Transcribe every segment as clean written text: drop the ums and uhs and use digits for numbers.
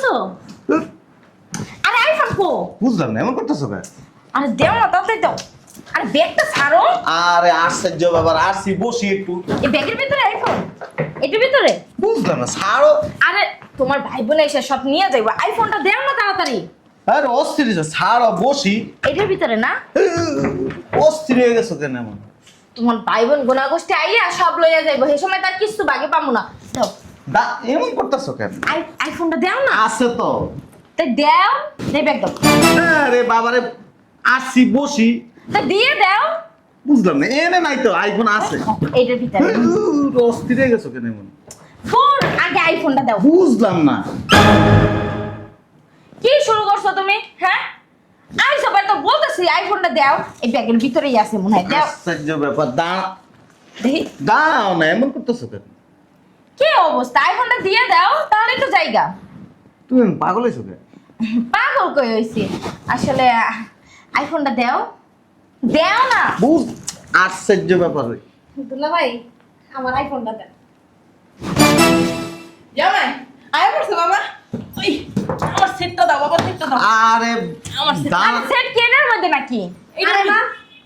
আনছো? আরে আইফোন কো? বুঝলাম না এমন করতেছো কেন? আরে দেও না, তাড়াতাড়ি দাও। আরে ব্যাগটা ছাড়ো। আরে আশ্চর্য ব্যাপার, আসছি বসি একটু। এই ব্যাগের ভিতরে আইফোন? এটার ভিতরে? বুঝলাম না, ছাড়ো। আরে তোমার ভাই বোন এসে সব নিয়ে যাইবো, আইফোনটা দেও না তাড়াতাড়ি। আরে অস্থির হয়েছে, ছাড়ো বসি। এটার ভিতরে না? অস্থির হয়ে গেছো কেন এমন? তোমার ভাই বোন গোনাগোষ্ঠী আইয়া সব লইয়া যাইবো, সেই সময় তার কিছু বাগে পাবো না। দাও এমন করতেছো কেন? আইফোনটা দেও না। আছে তো। তাই দেও, দেই ব্যাগ দাও। আরে বাবারে, আসছি বসি। তা দিয়ে দাও। বুঝলাম না, এনে নাই তো, আইফোন আছে। এইটার ভিতরে। অস্থির হয়ে গেছো কেন এমন? ফোন আগে আইফোনটা দাও। বুঝলাম না। কি শুরু করছো তুমি? হ্যাঁ আইসো তো বলতেছি আইফোনটা দাও, এই ব্যাগের ভিতরেই আছে মনে হয়। দাও। আশ্চর্য ব্যাপার, দেখি দাও না, এমন করতেছো কেন? কি অবস্থা, আইফোনটা দিয়ে দাও তাহলে তো জায়গা। তুমি পাগল হয়েছো কেন? পাগল কই হইছি আসলে, আইফোনটা দাও। দাও না। আশ্চর্য ব্যাপার। দুলা ভাই আমার আইফোনটা দেন। জামাই আয় পড়ছে বাবা। ওই আমার সেটটা দাও বাবা, সেটটা দাও। আরে আমার সেট কেনার মধ্যে নাকি? আরে মা,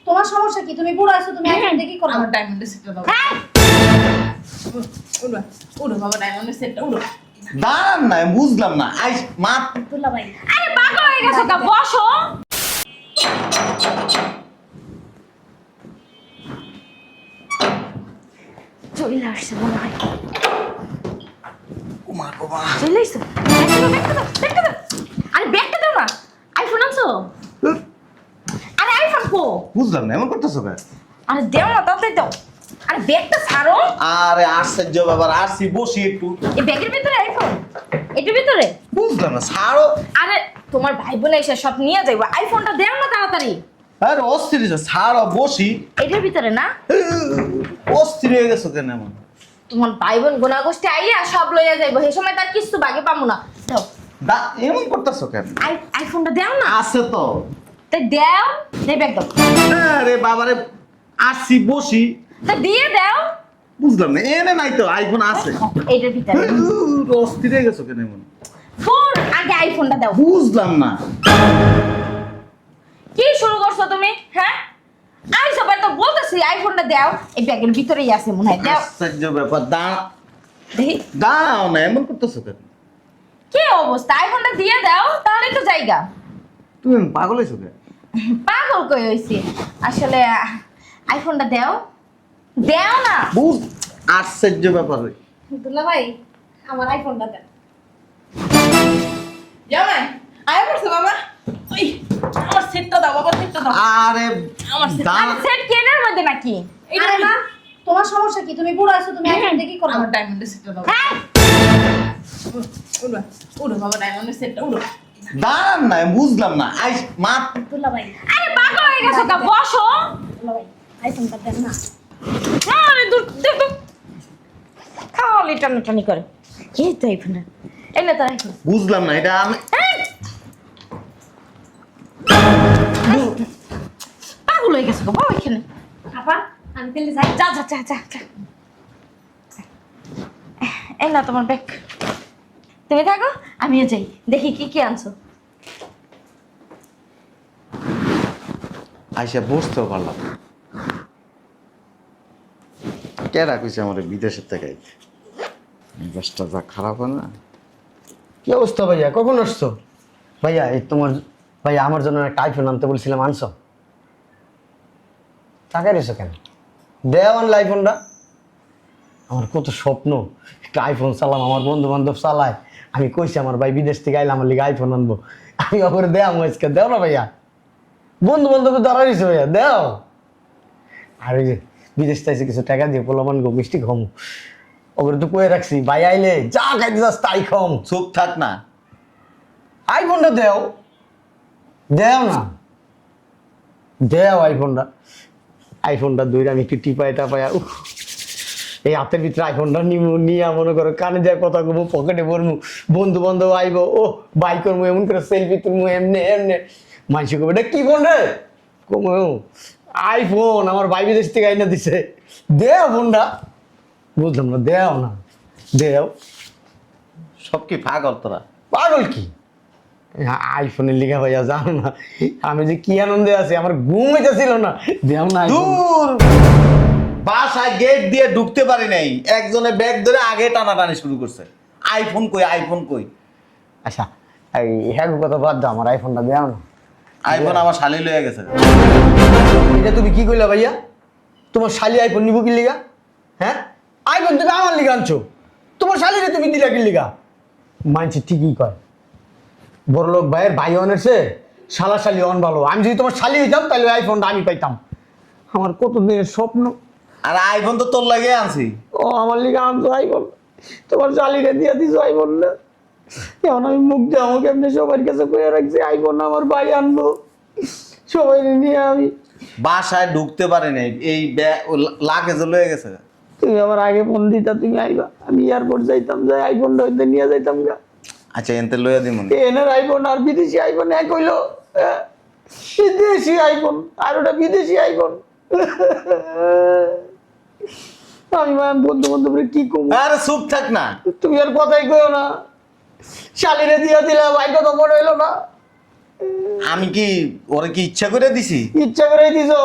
তোমার সমস্যা কি? তুমি বুড়ো আছো, তুমি আইফোন দিয়ে কি করবে? আমার ডায়মন্ডের সেটটা দাও। হ্যাঁ উড়ো উড়ো বাবা, ডায়মন্ডের সেটটা উড়ো। দাঁড়ান না, বুঝলাম না। মা, দুলা ভাই, আরে পাগল হয়ে গেছো কা, বসো। চলে আসছে মনে হয়। কুমা কুমা। চলে আসছে। ব্যাগটা দাও, ব্যাগটা দাও। আরে ব্যাগটা দাও না। আইফোন আনছো? আরে আইফোন কো? বুঝলাম না, এমন করতেছো কেন? আরে দেও না, তাড়াতাড়ি দাও। আরে ব্যাগটা ছাড়ো। আরে আশ্চর্য ব্যাপার, আসছি বসি একটু। এই ব্যাগের ভিতরে আইফোন? এটার ভিতরে? বুঝলাম না, ছাড়ো। আরে তোমার ভাই বোন এসে সব নিয়ে যাইবো, আইফোনটা দেও না তাড়াতাড়ি। আরে অস্থির হয়েছে, ছাড়ো বসি। এটার ভিতরে না? অস্থির হয়ে গেছো কেন এমন? তোমার ভাই বোন গোনাগোষ্ঠী আইয়া সব লইয়া যাইবো, সেই সময় তার কিছু বাগে পাবো না। দাও। এমন করতেছো কেন? আইফোনটা দাও না। আছে তো। তাই দাও, দেই ব্যাগ দাও। আরে বাবারে, আসছি বসি। তা দিয়ে দাও। বুঝলাম না, এনে নাই তো, আইফোন আছে। এইটার ভিতরে। অস্থির হয়ে গেছো কেন এমন? ফোন আগে আইফোনটা দাও। বুঝলাম না। কি শুরু করছো তুমি? হ্যাঁ আইসো তো বলতেছি আইফোনটা দাও, এই ব্যাগের ভিতরেই আছে মনে হয়। দাও। আশ্চর্য ব্যাপার, দেখি দাও না, এমন করতেছো কেন? কি অবস্থা, আইফোনটা দিয়ে দাও তাহলে তো জায়গা। তুমি পাগল হয়েছো কেন? পাগল কই হইছি আসলে, আইফোনটা দাও। দাও না। আশ্চর্য ব্যাপার। দুলা ভাই আমার আইফোনটা দেন। জামাই আয় পড়ছে বাবা। ওই আমার সেটটা দাও বাবা, সেটটা দাও। আরে আমার সেট কেনার মধ্যে নাকি? আরে মা, তোমার সমস্যা কি? তুমি বুড়ো আছো, তুমি আইফোন দিয়ে কি করবে? আমার ডায়মন্ডের সেটটা দাও। হ্যাঁ উড়ো উড়ো বাবা, ডায়মন্ডের সেটটা উড়ো। দাঁড়ান না, বুঝলাম না। মা, দুলা ভাই, আরে পাগল হয়ে গেছো কা, বসো। দুলা ভাই আইফোনটা দেন না। আরে দূর দূর দূর। খালি টানাটানি করে। কি তো আইফোন? এই না তোর আইফোন। বুঝলাম না, এটা আমি পাগল হয়ে গেছো কা, বাবা এখানে। আপা, আমি তাহলে যাই। যা যা যা যা যা। এই না তোমার ব্যাগ, তুমি থাকো আমিও যাই, দেখি কি কি আনছো। আইসা বসতেও পারলাম না। কেডা কইছে আমার বিদেশের থেকে আইতে? মেজাজটা যা খারাপ হয় না। কি অবস্থা ভাইয়া, কখন আসছো? ভাইয়া এই তোমার, ভাইয়া আমার জন্য একটা আইফোন আনতে বলছিলাম, আনছো? টাকা রয়েছো কেন? দেও আনলে আইফোনটা। আমার কত স্বপ্ন একটা আইফোন চালাম, আমার বন্ধু বান্ধব চালায়, আমি কইছি আমার ভাই বিদেশ থেকে আইলে আমার লিগে আইফোন আনবো, আমি ওপরে দেও আজকে। দেও না ভাইয়া, বন্ধু বান্ধব দাঁড়া রয়েছে ভাইয়া, দেও। আর ওই যে বিদেশ থেকে কিছু টাকা দিয়ে পোলামান গো মিষ্টি খামু, ওপরে তো কয়ে রাখছি ভাই আইলে যা খাইতে যাস তাই খাম। চুপ থাক না। আইফোনটা দেও, দেও না, দেও আইফোনটা। আইফোনটা দূরে আমি একটু টিপাই টাপাই, এই হাতের ভিতরে আইফোনটা নিয়ে মনে করো কানে যায় কথা কমু, পকেটে পড়মু, বন্ধু বান্ধব আইব, ও বাই করবো, এমন করে সেলফি তুলবো, এমনি এমনি মানুষ কবে এটা কি ফোন রে, কমু আইফোন আমার ভাই বিদেশ থেকে আইনা দিছে, দেও ফোনটা। বুঝলাম না, দেও না, দেও। সব কি পাগল তোরা? পাগল কি আইফোনের লিখা ভাইয়া জানো না আমি যে কি আনন্দে আছি আমার ঘুম হইতেছিল না দেও না iPhone। দূর বাসায় গেট দিয়ে ঢুকতে পারি নাই, একজনে ব্যাগ ধরে আগে টানাটানি শুরু করছে। আইফোন কই, আইফোন কই? আচ্ছা এই হ্যাঁ কথা বাদ দাও আমার আইফোনটা দেও না। আইফোন আমার শালি লয়ে গেছে। এটা তুমি কি কইলা ভাইয়া? তোমার শালি আইফোন নিব কি লিগা? হ্যাঁ আইফোন তুমি আমার লিগা আনছো, তোমার শালিরে তুমি দিলা কি লিগা? মানছি ঠিকই কয়, বড়লোক ভাইয়ের ভাই অনেছে শালা শালি অন ভালো। আমি যদি তোমার শালি হইতাম তাহলে আইফোনটা আমি পাইতাম। আমার কত দিনের স্বপ্ন। আর আইফোন তো তোর লাগে আনছি। ও আমার লিগা আনছো আইফোন, তোমার শালিরে দিয়ে দিছো আইফোন না। এখন আমি মুখ দিয়ে আমাকে এমনি সবার কাছে কয়ে রাখছি আইফোন আমার ভাই আনবো, সবাই নিয়ে আমি বাসায় ঢুকতে পারি নাই, এই ব্যাগ লাগেজ লয়ে গেছে। তুমি আমার আগে ফোন দিতা, তুমি আইবা, আমি এয়ারপোর্ট যাইতাম, যাই আইফোনটা হইতে নিয়ে যাইতাম গা। আচ্ছা এনতে লইয়া দিম। এনের আইফোন আর বিদেশি আইফোন এক হইলো। বিদেশি আইফোন আর ওটা বিদেশি আইফোন। আমি বন্ধু বান্ধবরে কি কম। আরে চুপ থাক না, তুমি আর কথাই কইও না, শালিরে দিয়া দিলা ভাইটা তো মনে হইলো না। আমি কি ওরে কি ইচ্ছা করে দিছি? ইচ্ছা করে দিছো,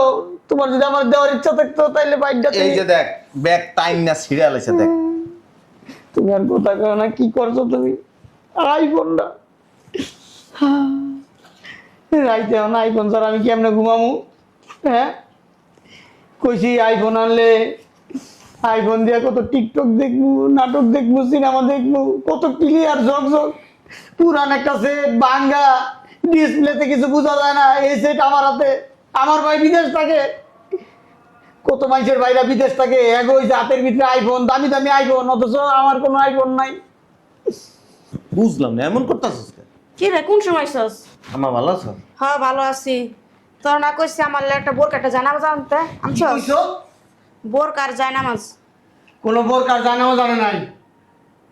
তোমার যদি আমার দেওয়ার ইচ্ছা থাকতো তাইলে বাইকটা এই যে দেখ ব্যাগ টাইম না সিরিয়াল আছে দেখ। তুমি আর কথা কও না, কি করছো তুমি? আইফোনটা রাইতে না, আইফোন ছাড়া আমি কেমনে ঘুমামু? হ্যাঁ কইছি আইফোন আনলে আইফোন দিয়ে কত টিকটক দেখবো, নাটক দেখবো, সিনেমা দেখবো, কত ক্লিয়ার ঝকঝক। পুরান একটা সেট ভাঙ্গা, ডিসপ্লেতে কিছু বোঝা যায় না। এই সেট আমার হাতে, আমার ভাই বিদেশ থাকে, কত মানুষের ভাইরা বিদেশ থাকে, এগো ওই যে হাতের ভিতরে আইফোন, দামি দামি আইফোন, অথচ আমার কোনো আইফোন নাই। বুঝলাম না এমন করতেছিস। কি রে, কোন সময় সস? আমার ভালো আছো? হ্যাঁ ভালো আছি। তোর না কইছি আমার একটা বোরকাটা জানাবো জানতে আমি বোরকার জানামাজ। কোনো বোরকার জানাও জানে নাই।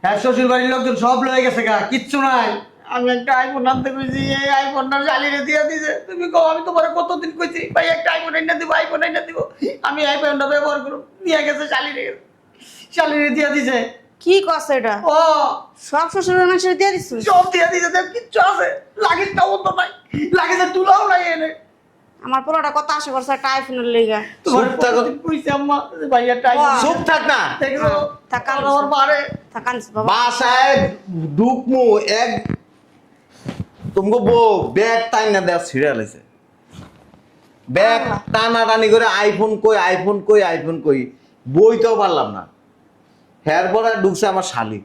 হ্যাঁ শ্বশুর বাড়ির লোকজন সব লয়ে গেছে গা, কিচ্ছু নাই। আমি একটা আইফোন আনতে কইছি, এই আইফোনটা শালিরে দিয়ে দিছে। তুমি কও আমি তোমার কতদিন কইছি ভাই একটা আইফোন এনে দিব, আইফোন এনে দিব, আমি আইফোনটা ব্যবহার করব। নিয়ে গেছে শালিরে, শালিরে দিয়ে দিছে। কি কস এটা? ও সব শ্বশুর মানুষের দিয়ে দিছিস? সব দিয়ে দিছে, দেখ কিচ্ছু আছে, লাগেজটাও তো নাই, লাগেজের তুলাও নাই এনে। আমার পোলাটা কত আশা করছে একটা আইফোনের লেগা। তোমার চুপ থাকো। কইছি আম্মা যে ভাই একটা আইফোন। চুপ থাক না। দেখো থাকান আমার বারে থাকান বাবা। বাসায় ঢুকমু এক তুমি বউ ব্যাগ টাইম না দেওয়া সিরিয়াল আছে। ব্যাগ টানা টানি করে আইফোন কই, আইফোন কই, আইফোন কই, বইতেও পারলাম না। হেয়ার পরে ঢুকছে আমার শালি,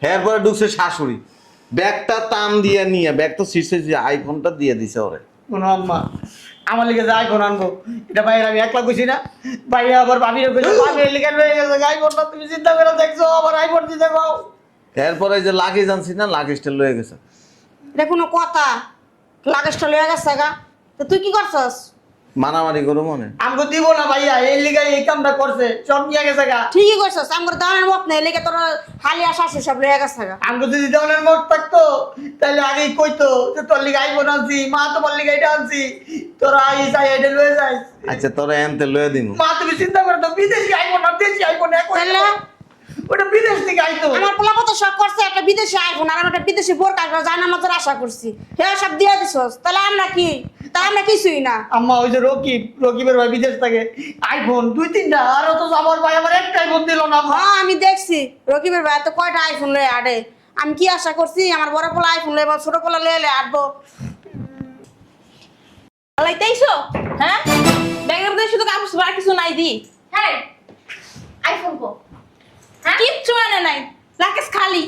হেয়ার পরে ঢুকছে শাশুড়ি, ব্যাগটা টান দিয়ে নিয়ে ব্যাগ তো শীর্ষে যে আইফোনটা দিয়ে দিছে ওরে। কোনো আম্মা আমার লিগে যে আইফোন আনবো, এটা ভাইয়ের আমি একলা কইছি না, ভাইয়া আবার ভাবিরে কইছে, ভাবির লিগে রয়ে গেছে আইফোনটা। তুমি চিন্তা করে দেখছো আমার আইফোন দিতে পাও। এরপরে যে লাগেজ আনছি না, লাগেজটা লয়ে গেছে। এটা কোনো কথা? লাগেজটা লয়ে গেছে গা, তো তুই কি করছস? মারামারি করো মনে। আমাকে দিব না ভাইয়া, এই লিগে এই কামটা করছে, সব নিয়ে গেছে গা। ঠিকই করছস, আমার দানের মত নেই লেগে তোর হালি আসা সব লয়ে গেছে গা। আমাকে যদি দেওয়ানের মোট থাকতো তাহলে আগেই কইতো যে তোর লিগে আইফোন আনছি, মা তোমার লিগে এটা আনছি, তোরা আইস আই এটা লয়ে যাইস। আচ্ছা তোরা এনতে লয়ে দিমু। মা তুমি চিন্তা করে তো, বিদেশি আইফোন আর দেশি আইফোন এক হয়ে তাহলে গেল। ওটা বিদেশ থেকে আইতো। আমার পোলা কত শখ করছে একটা বিদেশি আইফোন, আর আমি একটা বিদেশি বোরকা জানামাজের আশা করছি, হে সব দিয়ে দিছস। তাহলে আমরা কি? তাহলে আমরা কিছুই না। আম্মা ওই যে রকিবের ভাই বিদেশ থাকে, আইফোন 2-3টা, আর তো আমার ভাই আমার একটা আইফোন দিল না। হ্যাঁ আমি দেখছি রকিবের ভাই তো কয়টা আইফোন লয়ে আডে। আমি কি আশা করছি আমার বড় পোলা আইফোন লয়ে বা ছোট পোলা লয়ে আডবো। লাইতাইছো হ্যাঁ? ব্যাগের মধ্যে শুধু কাপড় আর কিছু নাই দি। হ্যাঁ আইফোন কো? হ্যাঁ কিচ্ছু আনে নাই, লাকেশ খালি।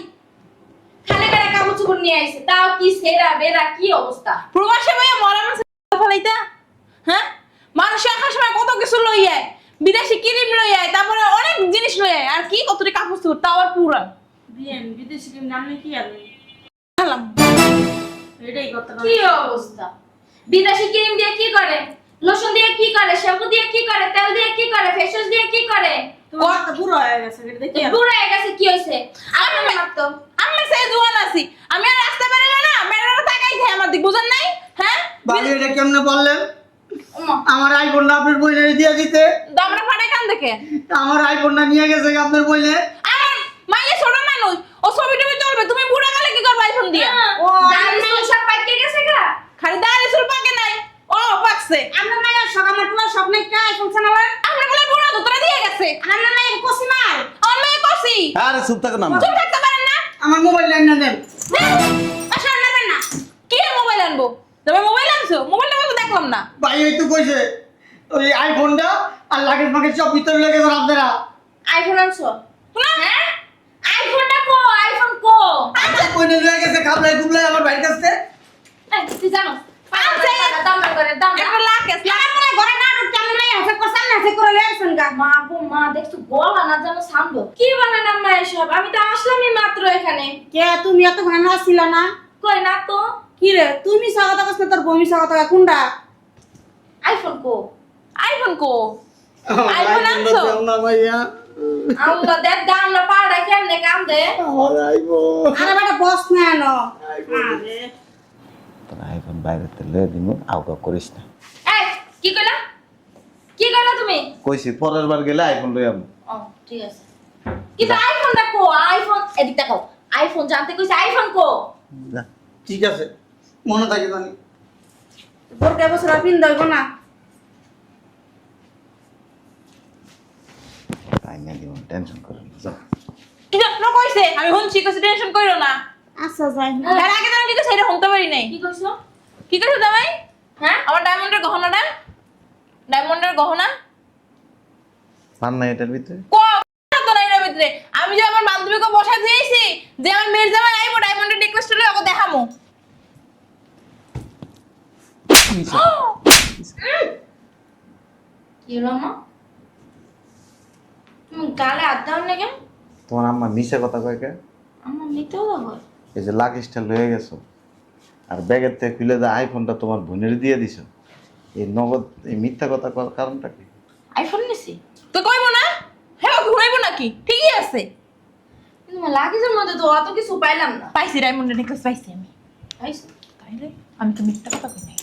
খালি করে কাপড় চোপড় নিয়ে আইছে, তাও কি সেরা বেরা কি অবস্থা। প্রবাসে ভাইয়া মরা মানুষ ফেলাইতা হ্যাঁ? মানুষ আসার সময় কত কিছু লই আয়, বিদেশি ক্রিম লই আয়, তারপরে অনেক জিনিস লই আয়, আর কি কতটি কাপড় চোপড় তাও আর পুরা বিদেশি ক্রিম নামলে কি আনবে? খেলাম। এটাই কথা। কি অবস্থা। বিদেশি ক্রিম দিয়ে কি করে, লোশন দিয়ে কি করে, শ্যাম্পু দিয়ে কি করে, তেল দিয়ে কি করে, ফেস ওয়াশ দিয়ে কি করে। কত পুরো হয়ে গেছে এটা দেখি। পুরো হয়ে গেছে কি হইছে? আমি মাত্র আমি সেই জোয়ান আছি, আমি আর রাস্তা বেরোলে না মেয়েরা তাকাই থাকে আমার দিক, বুঝেন নাই হ্যাঁ? ভাবি এটা কেমনে বললেন? আমার আইফোনটা আপনার বইলে দিয়ে দিতে, দামরা ফাটে কান দেখে আমার আইফোনটা নিয়ে গেছে আপনার বইলে। আমার মাইয়া ছোট মানুষ, ও ছবি টবি তুলবে, তুমি বুড়া কালে কি করবে আইফোন দিয়ে? রাখছে আমরা মাইয়া শখ আমার তোমার স্বপ্ন একটা শুনছেন আমার আমরা বলে বুড়ো তো তোরা দিয়ে গেছে আমরা মাইয়া কসিমার আমার মেয়ে করছি আরে চুপ থাকো না চুপ থাকতে পারেন না আমার মোবাইল লাইন না দেন আসলে নেবেন না কি মোবাইল আনবো তুমি মোবাইল আনছো মোবাইলটা তো দেখলাম না ভাই এই তো কইছে ওই আইফোনটা আর লাগেজ মাগেজ সব ভিতরে লেগে গেছে আপনারা আইফোন আনছো হ্যাঁ আইফোনটা কো আইফোন কো কইনে লেগে গেছে খাবলাই গুবলাই আমার ভাইয়ের কাছে এই, তুই জানো আনছে। দাম করে দাম একটা লাকেশ আমার মনে হয় ঘরে না ঢুকতে আমি মাইয়া হেসে করছেন না হেসে করে লেগেছেন গা মা গো মা দেখছো গলা না জানো সামলো কি বলেন আম্মা এসব আমি তো আসলামই মাত্র এখানে কে তুমি এত ঘরে না ছিল না কই না তো কি রে তুমি সাগতা কস তোর বমি সাগতা কোনটা আইফোন কো আইফোন কো আইফোন আনছো? না ভাইয়া আল্লাহ দেখ দাম না পাড়া কেমনে কাম দে আমার আইফোন আরে বেটা বস না এনো আরে তোর আইফোন বাইরে লয়ে দিমু আউকা করিস না এই কি কইলা তুমি কইছি পরের বার গেলে আইফোন লই আমু ও ঠিক আছে কিন্তু আইফোনটা কো আইফোন এদিক দেখাও আইফোন জানতে কইছে আইফোন কো যা ঠিক আছে মনে থাকে জানি বোরকা বছর পিন দইব না তাই না দিও টেনশন করো না যা কি জানো কইছে আমি শুনছি কইছে টেনশন কইরো না আচ্ছা যাই এর আগে তুমি কি কইছে এটা শুনতে পারি নাই কি কইছো কি কইছো তুমি হ্যাঁ আমার ডায়মন্ডের গহনাটা ডায়মন্ডের গহনা পান না এটার ভিতরে কো তো নাই এর ভিতরে আমি যে আমার বান্ধবীকে বসা দিয়েছি যে আমার মেয়ের জামাই আইবো ডায়মন্ডের নেকলেসটা লই ওকে দেখামু কি হলো মা তুমি গালে হাত দাও না কেন তোমার আম্মা মিশা কথা কয় কে আমার নিতেও দাও এই যে লাগেজটা লয়ে গেছো আর ব্যাগের থেকে খুলে দা আইফোনটা তোমার বোনের দিয়ে দিছো এই নগদ এই মিথ্যা কথা করার কারণটা কি আইফোন নিছি তো কইবো না হ্যাঁ ঘুমাইবো নাকি ঠিকই আছে কিন্তু লাগেজের মধ্যে তো অত কিছু পাইলাম না পাইছি ডায়মন্ডের নেকলেস পাইছি আমি পাইছো তাইলে আমি তো মিথ্যা কথা কই নাই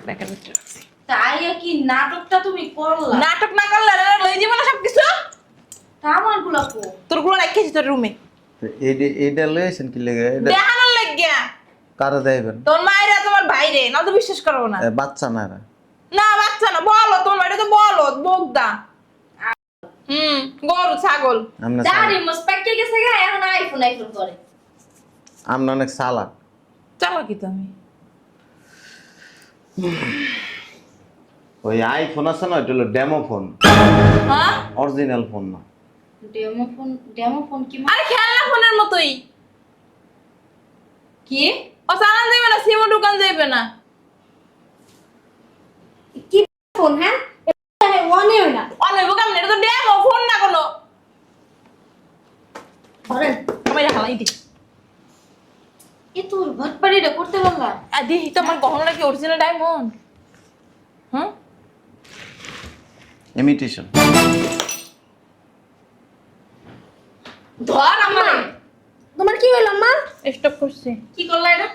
ব্যাগের ভিতরে রাখছি তাই কি নাটকটা তুমি করলা নাটক না করলে লই দিব না সব কিছু তা আমার গুলা কো তোর গুলো রাখিস তোর রুমে তো এইটা লয়েছেন কি লেগে এটা দেখানোর লাগিয়া কারে দেবেন তোর মায়েরা তোমার ভাইরে না তো বিশ্বাস করবো না বাচ্চা না এরা না বাচ্চা না বলো তোমার বাড়িতে তো বলো বোগদা গরু ছাগল আমরা দাঁড়ি মস প্যাকে গেছে গা এখন আইফোন আইফোন করে আমরা অনেক চালাক চালো কি তুমি ওই আইফোন আছে না ওইটা হলো ডেমো ফোন হ্যাঁ অরিজিনাল ফোন না ডেমো ফোন কি আরে খেলনা ফোনের মতোই কি ও চালান যাবে না সিমও দোকান যাবে না কি ফোন হ্যাঁ ওয়ানে না অনইব কেমন এটা তো ডেমো ফোন না কোনো ধরেন আমি হালাই দি এ তোর ভটপাড়িটা করতে পারলা দেখি তো আমার গহনাটা কি অরিজিনাল ডায়মন্ড হ্যাঁ ইমিটেশন ধর আমারে তোমার কি হইল মা স্টপ করছি কি করলা এটা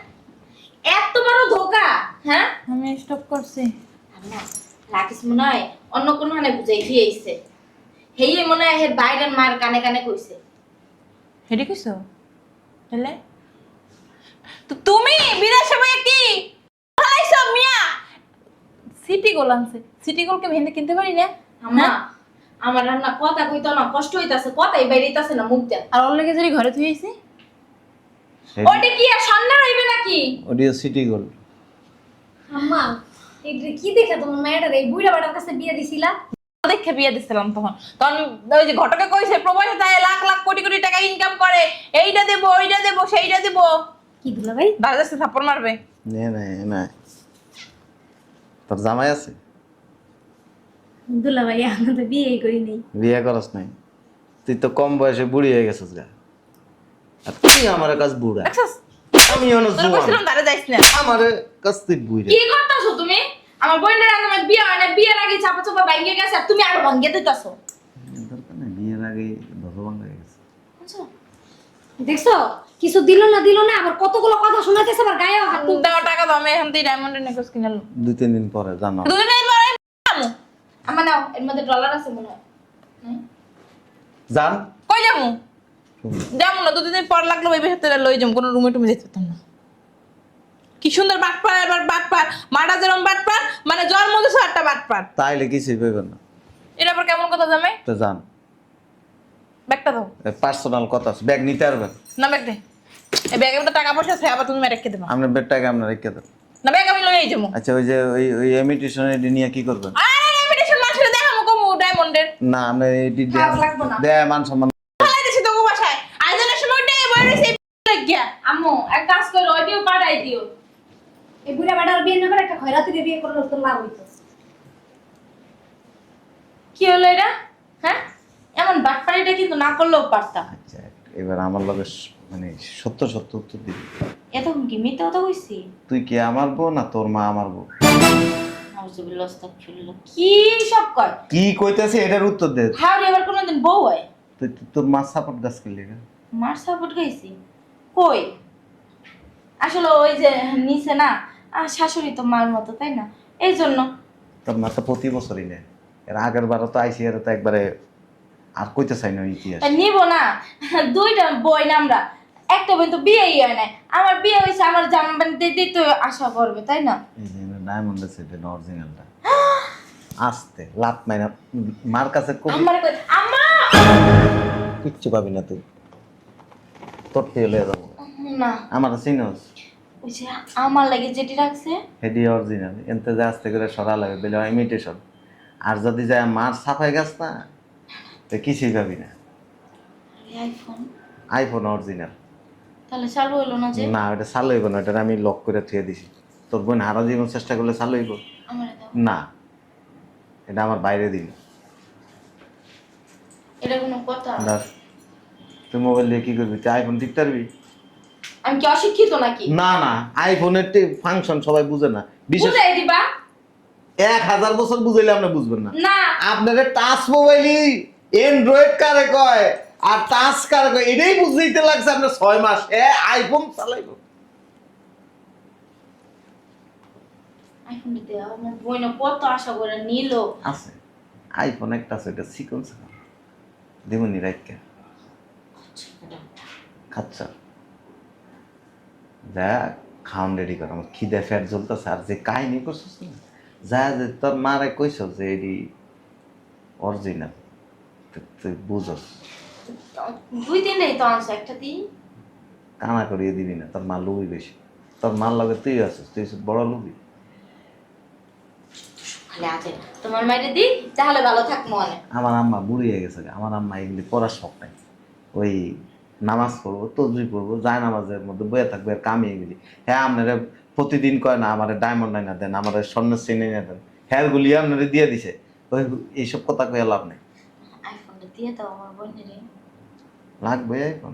এত বড় ধোকা হ্যাঁ আমি স্টপ করছি আল্লাহ রাখিস মনে হয় অন্য কোনো মানে বুঝাই দিয়ে আইছে হেই মনে হয় হের বাইরের মার কানে কানে কইছে হেডি কইছো হেলে তো তুমি বিদেশে বই কি হালাইছো মিয়া সিটি গোল আনছে সিটি গোলকে ভেন্দে কিনতে পারি না আম্মা আমার রান্না কথা কইতো না কষ্ট হইতাছে কথাই বাইরেইতাছে না মুখ দেখ আর ওর লেগে যদি ঘরে তুই আইছি ওটা কি আর সন্ধ্যা হইবে নাকি অডিও সিটি গোল্ড আম্মা এটা কি দেখে তোমার মেয়েটার এই বুড়া বাড়ার কাছে বিয়ে দিছিলা দেখে বিয়ে দিছিলাম তখন তখন ওই যে ঘটকে কইছে প্রবাসে তাই লাখ লাখ কোটি কোটি টাকা ইনকাম করে এইটা দেব ওইটা দেব সেইটা দেব কি দুলা ভাই দাদাসে থাপ্পড় মারবে নে না তোর জামাই আছে দুলা ভাই আমরা তো বিয়ে করি নাই বিয়ে করস নাই তুই তো কম বয়সে বুড়ি হয়ে গেছিস গা আর তুই আমার কাছে বুড়া দেখছস আমি অনেক তোর কইছিলাম দাঁড়া যাইস না আমার কাছে তুই বুড়া কি করতাছো তুমি আমার বোনের আমার বিয়ে হয় না বিয়ের আগে চাপা চাপা ভাঙিয়ে গেছে আর তুমি আরো ভাঙিয়ে দিতাছো দরকার নাই বিয়ের আগে ভগবান হয়ে গেছে দেখছো কিছু দিল না আবার কতগুলো কথা শোনাইতেছে আবার গায়ে হাত তুলতে দাও টাকা দাও আমি এখন থেকে ডায়মন্ডের নেকলেস কিনলাম 2-3 দিন পরে জানো দুদিন পরে আমু আমার নাও এর মধ্যে ডলার আছে মনে হয় জান কই যামু যামু না দুদিন পর লাগলো ওই বেশি লই যাম কোনো রুমে টুমে যেতে পারতাম না কি সুন্দর বাটপার এবার বাটপার, মাটা যেরকম বাটপার, মানে জন্ম দিছে একটা বাটপার। তাইলে কিছুই পাইবেন না। এটা আবার কেমন কথা জামাই? তো যান, ব্যাগটা দাও। পার্সোনাল কথা আছে, ব্যাগ নিতে পারবেন। না ব্যাগ দে। এই ব্যাগে তো টাকা পয়সা আছে, আবার তুমি রেখে দেবো। আপনার ব্যাগটাকে আপনার রেখে দেন। না ব্যাগ আমি লইয়াই যাবো। আচ্ছা, ওই যে ওই ইমিটেশন এডি নিয়ে কি করবেন? আরে ইনভিটেশন মাসে দেখামু কমু ডায়মন্ডের। না, আপনি এডি থাক, লাগবো না। দেয় মান সম্মান। ফালাই দিছি তোকে বাসায়। আইজনের সময় উঠে বই রইছে লাগিয়া। আম্মু এক কাজ করো, ওইটিও পাঠাই দিও। এই বুড়া বেটার বিয়ে না করে একটা খয়রাতিরে বিয়ে করলে তোর লাভ হইতো। কি হলো এটা? হ্যাঁ, এমন বাটপাড়িটা কিন্তু না করলেও পারতাম। আচ্ছা, এবার আমার লগে মানে সত্য সত্য উত্তর দিবি। এতক্ষণ কি মিথ্যা কথা কইছি? তুই কি আমার বউ না তোর মা আমার বউ? নাউজুবিল্লাহ, আস্তাগফিরুল্লাহ। কি সব কয়? কি কইতেছে এটার উত্তর দে। হাওড়ে এবার কোনোদিন বউ হয়? তোর মা সাপোর্ট গাছ কিনলি না? মার সাপোর্ট গাইছি কই? আসলে ওই যে নিচে না, আর শাশুড়ি তো মার মতো, তাই না? এই জন্য তোর মা তো প্রতি বছরই নেয়। এর আগের বারও তো আইসি, এর তো একবারে আর কইতে চাই না ওই ইতিহাস। নিব না। দুইটা বই না আমরা, একটা বোন তো বিয়েই হয় নাই। আমার বিয়ে হয়েছে, আমার জামা প্যান্ট দিতেই তো আশা করবে, তাই না? এই যে ডায়মন্ড আছে, এটা অরিজিনালটা। আস্তে লাত মাইনা মার কাছে আমার কই আম্মা কিচ্ছু পাবি না তুই। তোর থেকে লয়ে যাবো। না, আমার চিনস ওই যে আমার লাগে যেটি রাখছে হেডি অরিজিনাল, এনতে যে আস্তে করে সরা লাগে বেলে ইমিটেশন। আর যদি যায় মার সাফাই গাছ না, তো কিছুই পাবি না। আইফোন, আইফোন অরিজিনাল তাহলে চালু হলো না যে? না, ওটা চালু হইব না, ওটা আমি লক করে থুয়ে দিছি। তোর বোন হারা জীবন চেষ্টা করলে চালু হইব আমার দাও। না, এটা আমার বাইরে দিন। এটা কোনো কথা? ধর, তুই মোবাইল দিয়ে কি করবি? তুই আইফোন টিপতে পারবি? আমি কি অশিক্ষিত নাকি? না না, আইফোনের ফাংশন সবাই বুঝে না। বিশেষ বুঝাই দিবা? 1000 বছর বুঝাইলে আপনি বুঝবেন না। না, আপনাদের টাচ মোবাইলই অ্যান্ড্রয়েড কারে কয় আর টাচ কারে কয় এটাই বুঝাইতে লাগছে আপনার 6 মাস। আইফোন চালাইব। আইফোনটা দেওয়া আমার বোন কত আশা করে নিল। আছে আইফোন একটা আছে, এটা সিকোয়েন্স দিবনি রাইটকে আচ্ছা যা খাওয়ান রেডি কর, আমার খিদে ফ্যাট জ্বলতেছে। আর যে কাহিনী করছিস না, যা যে তোর মারে কইস যে এটি অরিজিনাল, তুই বুঝস। 2-3 নেই তো আনছে, একটা দিই। কানা করিয়ে দিবি না, তোর মা লুবি বেশি। তোর মার লগে তুই আছিস, তুই বড় লুবি। খালি আছে তোমার মাইরে দিই, তাহলে ভালো থাক মনে। আমার আম্মা বুড়ি হয়ে গেছে, আমার আম্মা এগুলি পড়ার শখ নাই। ওই নামাজ পড়বো, তসবিহ পড়বো, যায় নামাজের মধ্যে বয়ে থাকবে আর কামি এগুলি। হ্যাঁ, আপনারা প্রতিদিন কয় না আমার ডায়মন্ড নাই না দেন, আমার স্বর্ণের চেনে না দেন, হ্যাঁ গুলি আপনারা দিয়ে দিছে। ওই এইসব কথা কয়ে লাভ নেই। আইফোনটা দিয়ে দাও আমার বোনের। লাগবে আইফোন।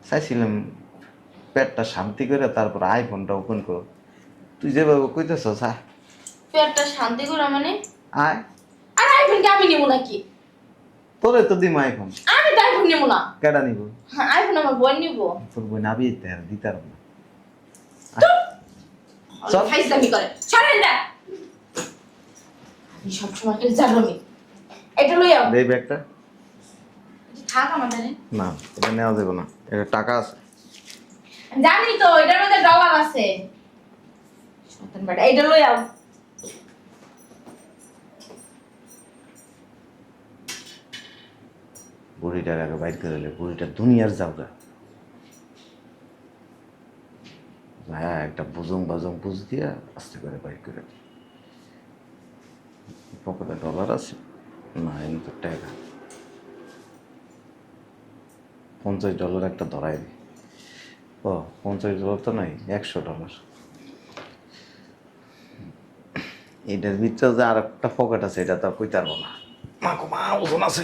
চাইছিলাম পেটটা শান্তি করে তারপর আইফোনটা ওপেন করো। তুই যেভাবে কইতেছ পেটটা শান্তি করে মানে? আয়, আর আইফোন কি আমি নিব নাকি? তোরে তো দিম আইফোন। আমি তো আইফোন নিব না। কেডা নিব? হ্যাঁ, আইফোন আমার বোন নিব। তোর বই নাবি দিতে পারবো না। চল ফাইজলামি করে ছাড়েন না। আমি সবসময় খেলে জানি এটা লই আও। দেই ব্যাগটা। থাক আমাদের। না, এটা নেওয়া যাবে না, এটা টাকা আছে। জানি তো এটার মধ্যে ডলার আছে। শয়তান বেটা, এটা লই আও। বুড়িটার আগে বাইর করে দিলে, বুড়িটা দুনিয়ার যাওগা। হ্যাঁ, একটা বুজুং বাজুং বুঝ দিয়া আস্তে করে বাইর করে দিই। পকেটে ডলার আছে না? এনে তো টাকা $50 একটা ধরাই দিই। ও $50 তো নাই, $100। এটার ভিতরে যে আর একটা পকেট আছে, এটা তো কইতে পারবো না। মা গো মা, ওজন আছে।